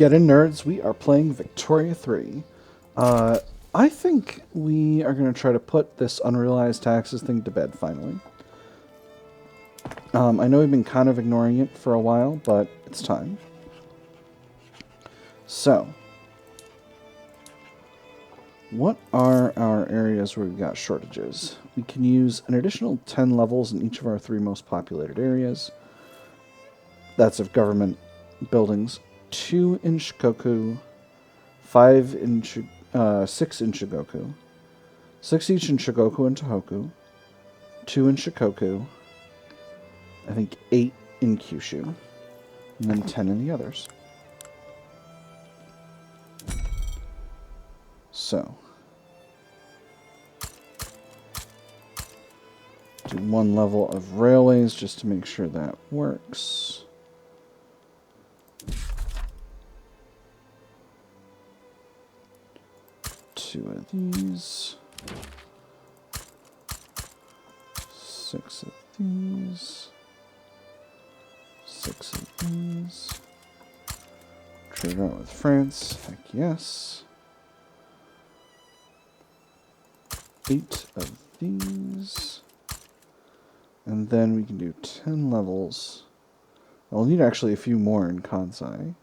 Get in, nerds. We are playing Victoria 3. I think we are going to try to put this unrealized taxes thing to bed, finally. I know we've been kind of ignoring it for a while, but it's time. So, what are our areas where we've got shortages? We can use an additional 10 levels in each of our 3 most populated areas. That's of government buildings. 2 in Shikoku, 5 in 6 in Shigoku, 6 each in Shigoku and Tohoku, 2 in Shikoku, I think 8 in Kyushu, and then 10 in the others. So, do 1 level of railways just to make sure that works. Two of these, 6 of these, 6 of these. Trade out with France, heck yes. 8 of these, and then we can do 10 levels. I'll need actually a few more in Kansai.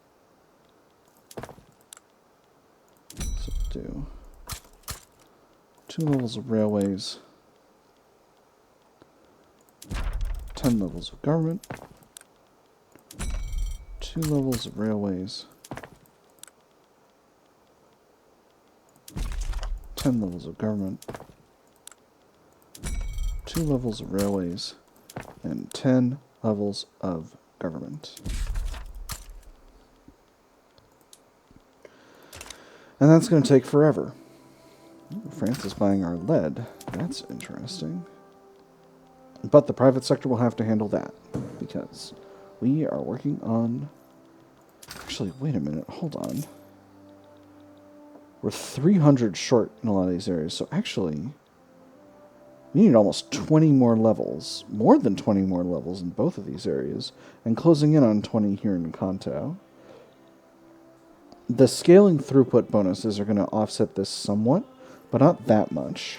So do 2 levels of railways, 10 levels of government, 2 levels of railways, 10 levels of government, 2 levels of railways, and 10 levels of government. And that's going to take forever. Ooh, France is buying our lead. That's interesting. But the private sector will have to handle that, because we are working on... Actually, wait a minute. Hold on. We're 300 short in a lot of these areas, so actually... we need almost 20 more levels. More than 20 more levels in both of these areas, and closing in on 20 here in Kanto. The scaling throughput bonuses are going to offset this somewhat, but not that much.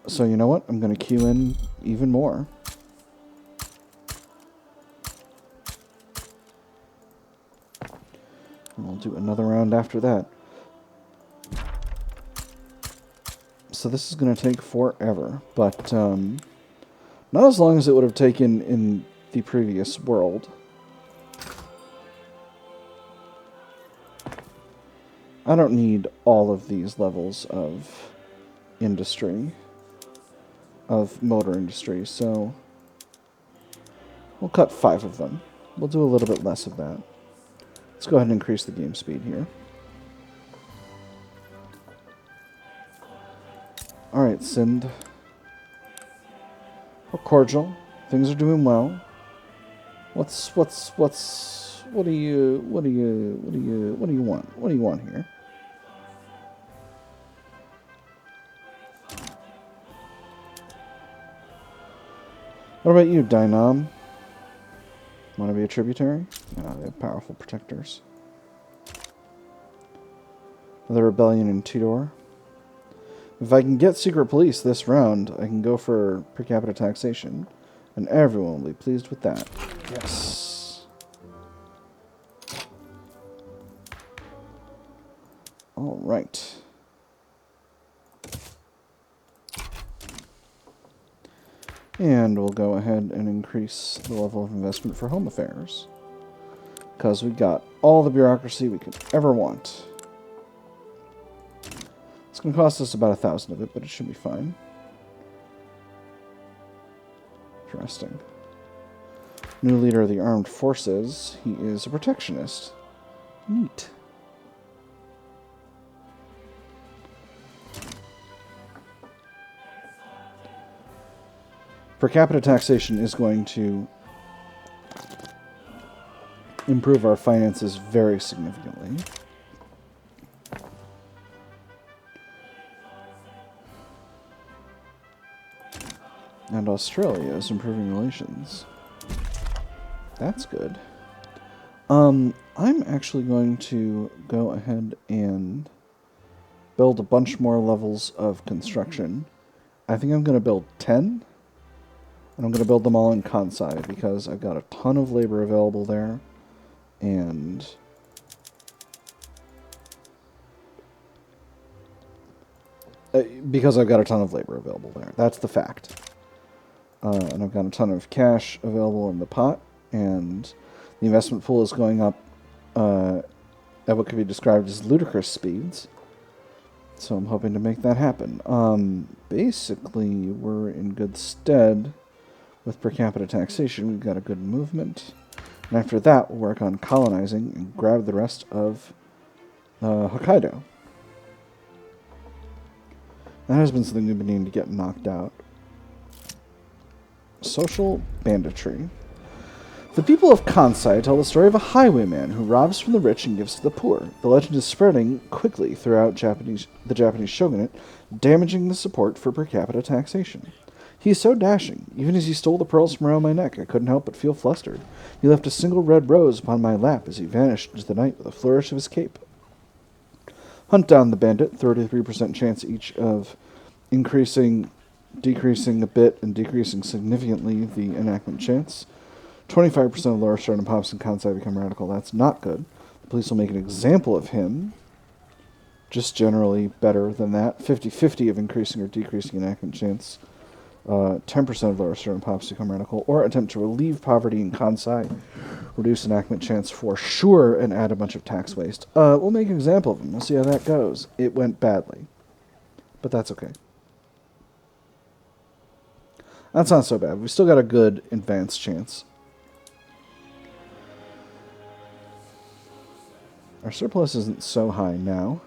So you know what? I'm going to queue in even more. And we'll do another round after that. So this is going to take forever, but not as long as it would have taken in the previous world. I don't need all of these levels of industry, of motor industry, so we'll cut 5 of them. We'll do a little bit less of that. Let's go ahead and increase the game speed here. Alright, Sindh. How cordial. Things are doing well. What do you want? What do you want here? What about you, Dynam? Want to be a tributary? Oh, they have powerful protectors. Another rebellion in Tudor. If I can get secret police this round, I can go for per-capita taxation, and everyone will be pleased with that. Yes. All right. And we'll go ahead and increase the level of investment for home affairs, because we've got all the bureaucracy we could ever want. It's going to cost us about 1,000 of it, but it should be fine. Interesting. New leader of the armed forces. He is a protectionist. Neat. Per capita taxation is going to improve our finances very significantly. And Australia is improving relations. That's good. I'm actually going to go ahead and build a bunch more levels of construction. I think I'm going to build 10, and I'm going to build them all in Kansai because I've got a ton of labor available there, and because I've got a ton of labor available there. That's the fact. And I've got a ton of cash available in the pot, and the investment pool is going up at what could be described as ludicrous speeds. So I'm hoping to make that happen. Basically, we're in good stead with per capita taxation. We've got a good movement. And after that, we'll work on colonizing and grab the rest of Hokkaido. That has been something we've been needing to get knocked out. Social banditry. The people of Kansai tell the story of a highwayman who robs from the rich and gives to the poor. The legend is spreading quickly throughout the Japanese shogunate, damaging the support for per capita taxation. He is so dashing. Even as he stole the pearls from around my neck, I couldn't help but feel flustered. He left a single red rose upon my lap as he vanished into the night with a flourish of his cape. Hunt down the bandit, 33% chance each of increasing, decreasing a bit, and decreasing significantly the enactment chance. 25% of lower starting pops in Kansai become radical. That's not good. The police will make an example of him. Just generally better than that. 50-50 of increasing or decreasing enactment chance. 10% of lower starting pops become radical. Or attempt to relieve poverty in Kansai. Reduce enactment chance for sure and add a bunch of tax waste. We'll make an example of him. We'll see how that goes. It went badly. But that's okay. That's not so bad. We still got a good advanced chance. Our surplus isn't so high now.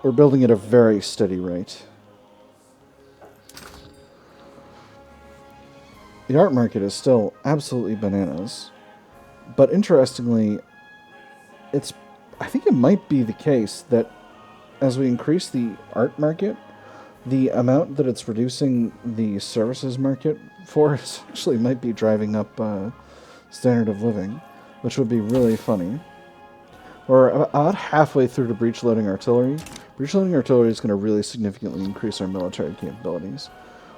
We're building at a very steady rate. The art market is still absolutely bananas. But interestingly, I think it might be the case that as we increase the art market, the amount that it's reducing the services market for actually might be driving up standard of living, which would be really funny. We're about halfway through to breech-loading artillery. Breech-loading artillery is going to really significantly increase our military capabilities.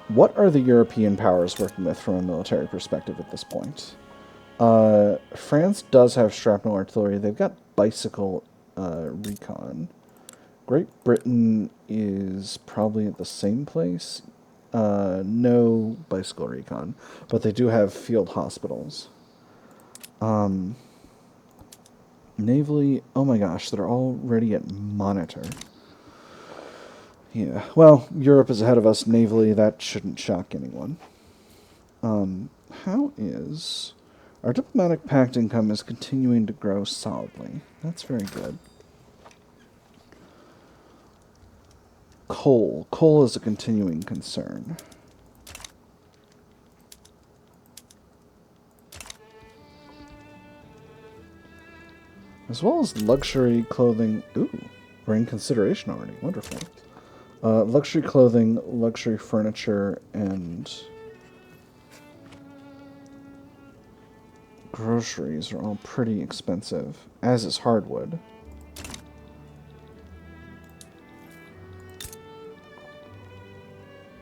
What are the European powers working with from a military perspective at this point? France does have shrapnel artillery. They've got bicycle recon. Great Britain is probably at the same place. No bicycle recon, but they do have field hospitals. Navally, oh my gosh, they're already at monitor. Yeah, well, Europe is ahead of us navally. That shouldn't shock anyone. How is... Our diplomatic pact income is continuing to grow solidly. That's very good. Coal. Coal is a continuing concern. As well as luxury clothing. Ooh, we're in consideration already. Wonderful. Luxury clothing, luxury furniture, and groceries are all pretty expensive, as is hardwood.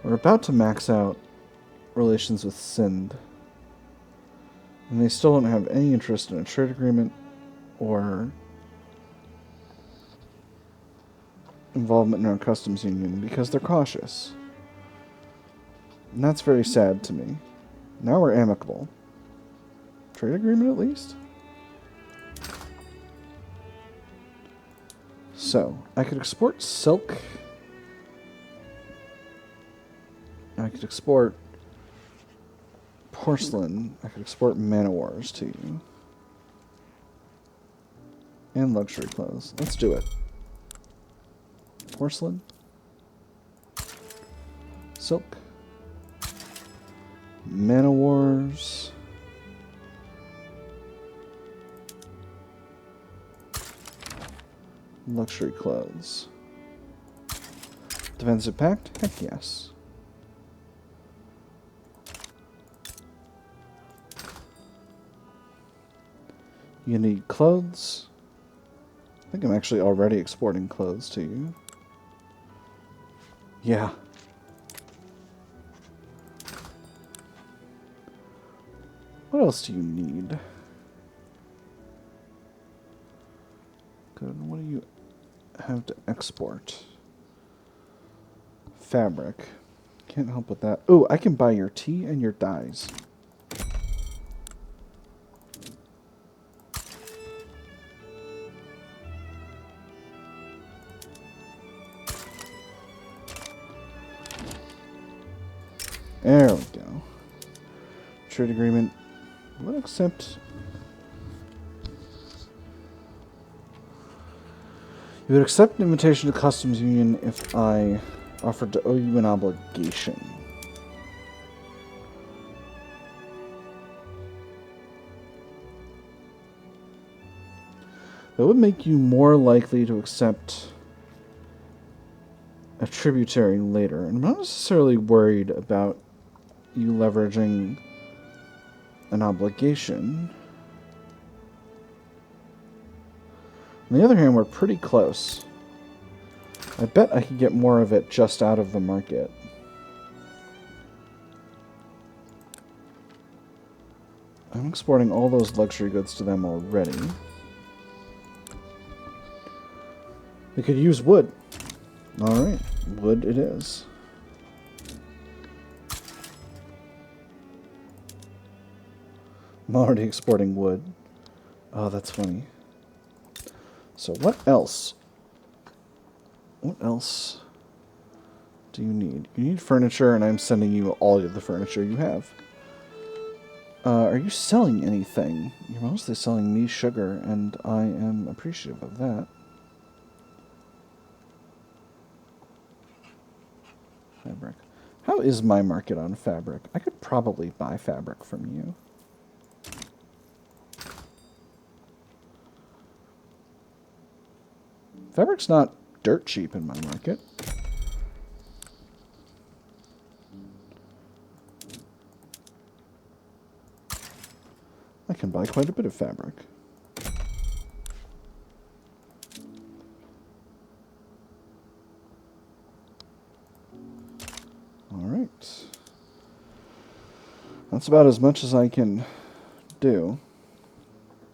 We're about to max out relations with Sindh, and they still don't have any interest in a trade agreement or involvement in our customs union because they're cautious. And that's very sad to me. Now we're amicable. Trade agreement at least? So, I could export silk. I could export porcelain. I could export man-o-wars to you. And luxury clothes. Let's do it. Porcelain. Silk. Man-o-wars. Luxury clothes. Defensive pact? Heck yes. You need clothes. I think I'm actually already exporting clothes to you. Yeah. What else do you need? Good. What do you have to export? Fabric. Can't help with that. Oh, I can buy your tea and your dyes. There we go. Trade agreement. We'll accept. You would accept an invitation to customs union if I offered to owe you an obligation. That would make you more likely to accept a tributary later. And I'm not necessarily worried about you leveraging an obligation. On the other hand, we're pretty close. I bet I could get more of it just out of the market. I'm exporting all those luxury goods to them already. We could use wood. Alright, wood it is. I'm already exporting wood. Oh, that's funny. So what else? What else do you need? You need furniture, and I'm sending you all of the furniture you have. Are you selling anything? You're mostly selling me sugar, and I am appreciative of that. Fabric. How is my market on fabric? I could probably buy fabric from you. Fabric's not dirt cheap in my market. I can buy quite a bit of fabric. Alright. That's about as much as I can do.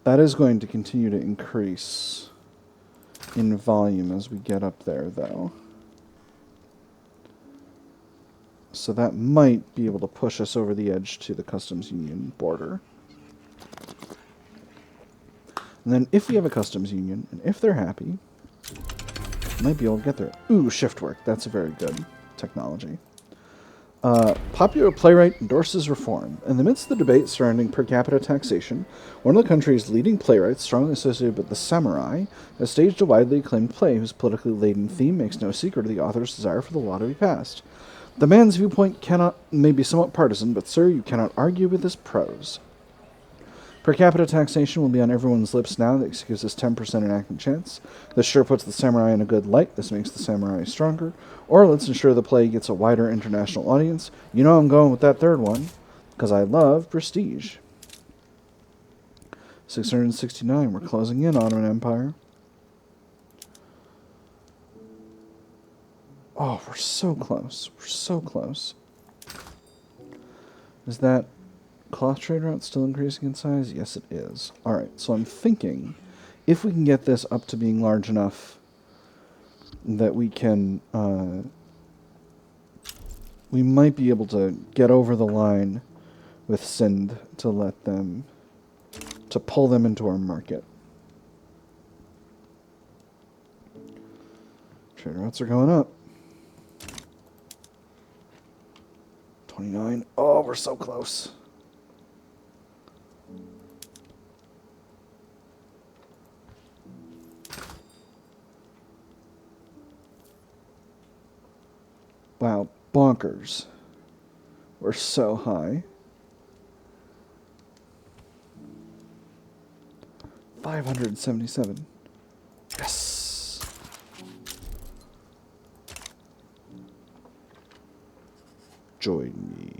That is going to continue to increase in volume as we get up there, though. So that might be able to push us over the edge to the customs union border. And then if we have a customs union, and if they're happy, might be able to get there. Ooh, shift work. That's a very good technology. Popular playwright endorses reform. In the midst of the debate surrounding per capita taxation, one of the country's leading playwrights, strongly associated with the samurai, has staged a widely acclaimed play whose politically laden theme makes no secret of the author's desire for the law to be passed. The man's viewpoint may be somewhat partisan, but sir, you cannot argue with his prose. Per capita taxation will be on everyone's lips now. That gives us 10% enactment chance. This sure puts the samurai in a good light. This makes the samurai stronger. Or let's ensure the play gets a wider international audience. You know I'm going with that third one, because I love prestige. 669. We're closing in, Ottoman Empire. Oh, we're so close. We're so close. Is that cloth trade route still increasing in size? Yes, it is. Alright, so I'm thinking if we can get this up to being large enough that we can, we might be able to get over the line with Sindh to let them, to pull them into our market. Trade routes are going up. 29. Oh, we're so close. Wow, bonkers. We're so high. 577. Yes. Join me.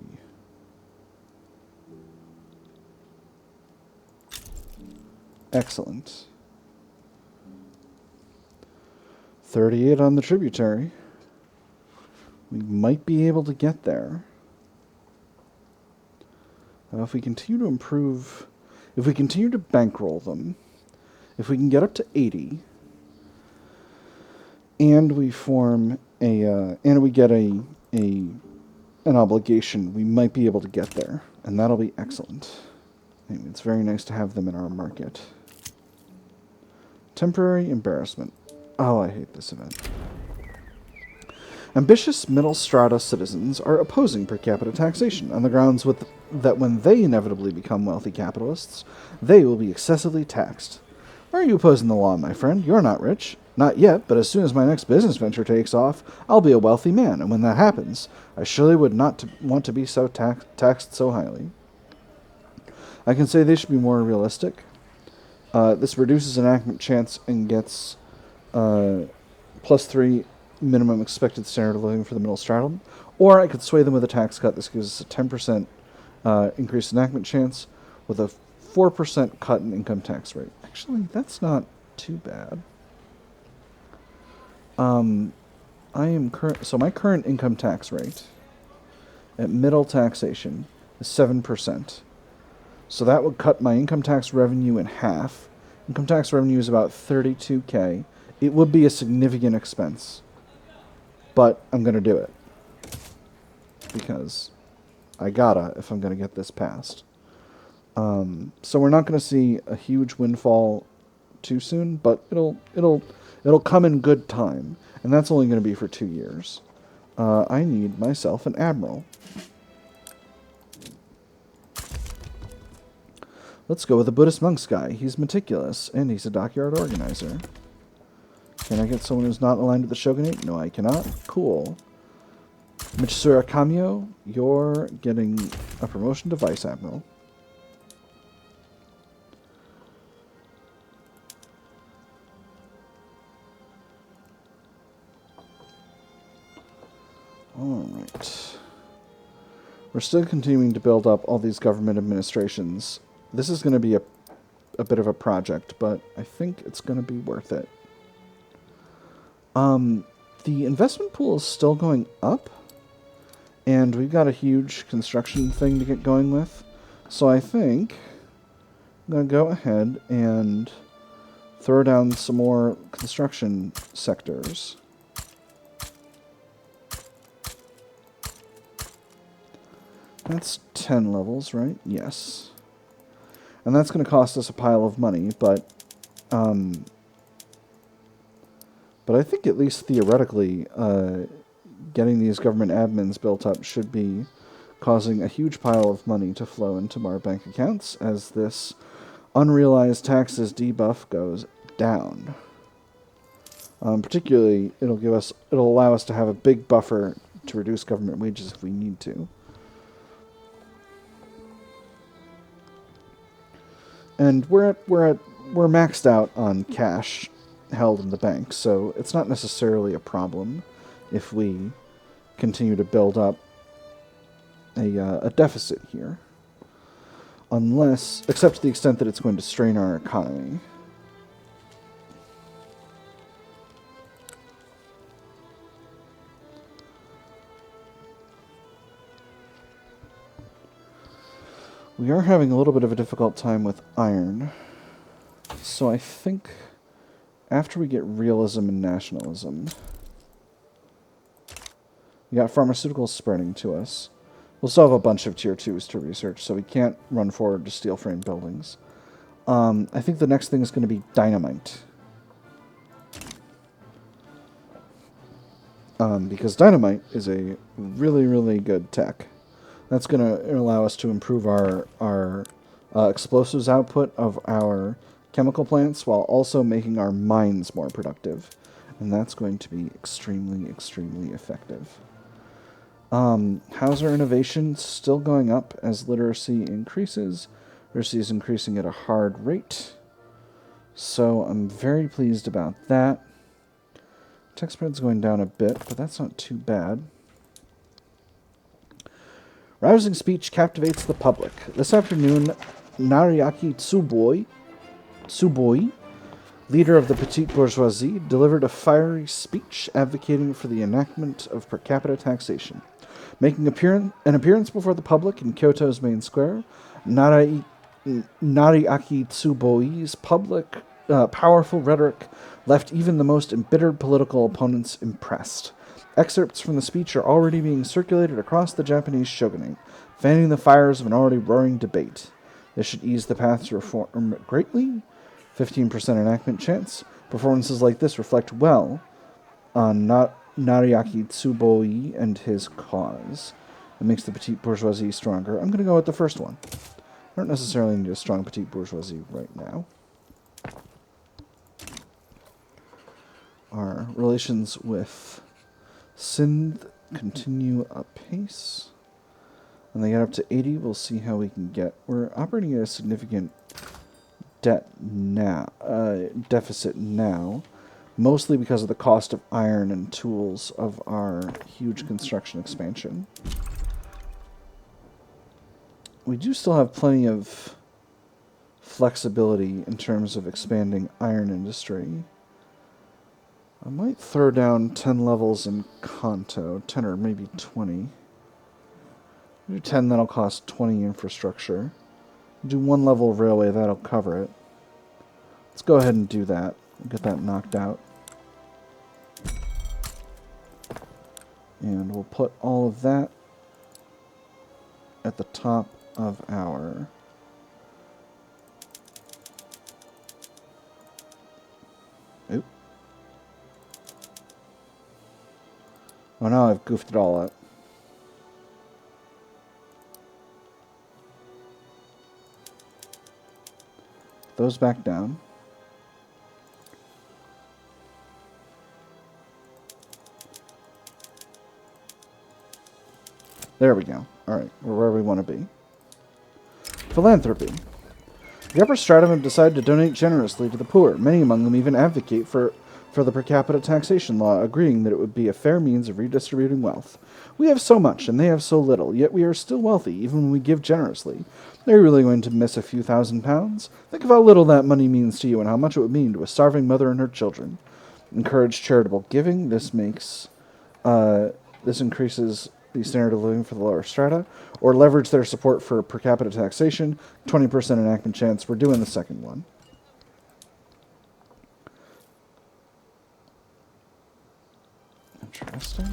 Excellent. 38 on the tributary. We might be able to get there. If we continue to improve, if we continue to bankroll them, if we can get up to 80, and we form and we get an obligation, we might be able to get there, and that'll be excellent. I mean, it's very nice to have them in our market. Temporary embarrassment. Oh, I hate this event. Ambitious middle strata citizens are opposing per capita taxation on the grounds that when they inevitably become wealthy capitalists, they will be excessively taxed. Why are you opposing the law, my friend? You're not rich. Not yet, but as soon as my next business venture takes off, I'll be a wealthy man, and when that happens, I surely would not want to be so taxed so highly. I can say they should be more realistic. This reduces enactment chance and gets +3 minimum expected standard of living for the middle stratum, or I could sway them with a tax cut. This gives us a 10% increased enactment chance with a 4% cut in income tax rate. Actually, that's not too bad. So my current income tax rate at middle taxation is 7%. So that would cut my income tax revenue in half. Income tax revenue is about $32K. It would be a significant expense. But I'm going to do it. Because I gotta if I'm going to get this passed. So we're not going to see a huge windfall too soon, but it'll come in good time. And that's only going to be for 2 years. I need myself an admiral. Let's go with the Buddhist monks guy. He's meticulous, and he's a dockyard organizer. Can I get someone who's not aligned with the shogunate? No, I cannot. Cool. Mitsura Kamyo, you're getting a promotion to vice admiral. Alright. We're still continuing to build up all these government administrations. This is going to be a bit of a project, but I think it's going to be worth it. The investment pool is still going up, and we've got a huge construction thing to get going with. So I think I'm going to go ahead and throw down some more construction sectors. That's 10 levels, right? Yes. And that's going to cost us a pile of money, but I think at least theoretically, getting these government admins built up should be causing a huge pile of money to flow into our bank accounts as this unrealized taxes debuff goes down. Particularly, it'll allow us to have a big buffer to reduce government wages if we need to. And we're maxed out on cash held in the bank, so it's not necessarily a problem if we continue to build up a deficit here. Except to the extent that it's going to strain our economy. We are having a little bit of a difficult time with iron, so I think after we get realism and nationalism, we got pharmaceuticals spreading to us. We'll still have a bunch of tier 2s to research, so we can't run forward to steel frame buildings. I think the next thing is going to be dynamite. Because dynamite is a really, really good tech. That's going to allow us to improve our explosives output of our chemical plants while also making our mines more productive. And that's going to be extremely, extremely effective. How's our innovation? Still going up as literacy increases. Literacy is increasing at a hard rate. So I'm very pleased about that. Tech spread's going down a bit, but that's not too bad. Rousing speech captivates the public. This afternoon, Nariaki Tsuboi Tsuboi, leader of the petite bourgeoisie, delivered a fiery speech advocating for the enactment of per capita taxation. Making an appearance before the public in Kyoto's main square, Nariaki Tsuboi's powerful rhetoric left even the most embittered political opponents impressed. Excerpts from the speech are already being circulated across the Japanese shogunate, fanning the fires of an already roaring debate. This should ease the path to reform greatly. 15% enactment chance. Performances like this reflect well on Nariaki Tsuboi and his cause. It makes the petite bourgeoisie stronger. I'm going to go with the first one. I don't necessarily need a strong petite bourgeoisie right now. Our relations with Sindh continue apace. When they get up to 80, we'll see how we can get. We're operating at a significant deficit now, mostly because of the cost of iron and tools of our huge construction expansion. We do still have plenty of flexibility in terms of expanding iron industry. I might throw down 10 levels in Kanto, 10 or maybe 20. Do 10, that'll cost 20 infrastructure. Do 1 level of railway, that'll cover it. Let's go ahead and do that. We'll get that knocked out. And we'll put all of that at the top of our... Oop. Oh no, I've goofed it all up. Those back down. There we go. Alright, we're where we want to be. Philanthropy. The upper stratum have decided to donate generously to the poor. Many among them even advocate for the per capita taxation law, agreeing that it would be a fair means of redistributing wealth. We have so much, and they have so little, yet we are still wealthy, even when we give generously. They're really going to miss a few £1,000s? Think of how little that money means to you, and how much it would mean to a starving mother and her children. Encourage charitable giving. This increases the standard of living for the lower strata, or leverage their support for per capita taxation. 20% enactment chance. We're doing the second one. Interesting.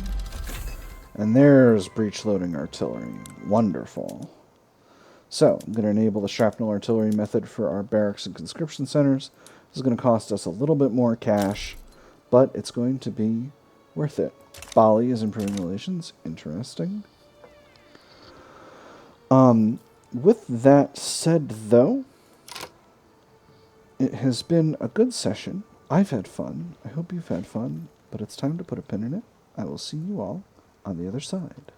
And there's breech loading artillery. Wonderful. So, I'm going to enable the shrapnel artillery method for our barracks and conscription centers. This is going to cost us a little bit more cash, but it's going to be worth it. Bali is improving relations. Interesting. With that said, though, it has been a good session. I've had fun. I hope you've had fun, but it's time to put a pin in it. I will see you all on the other side.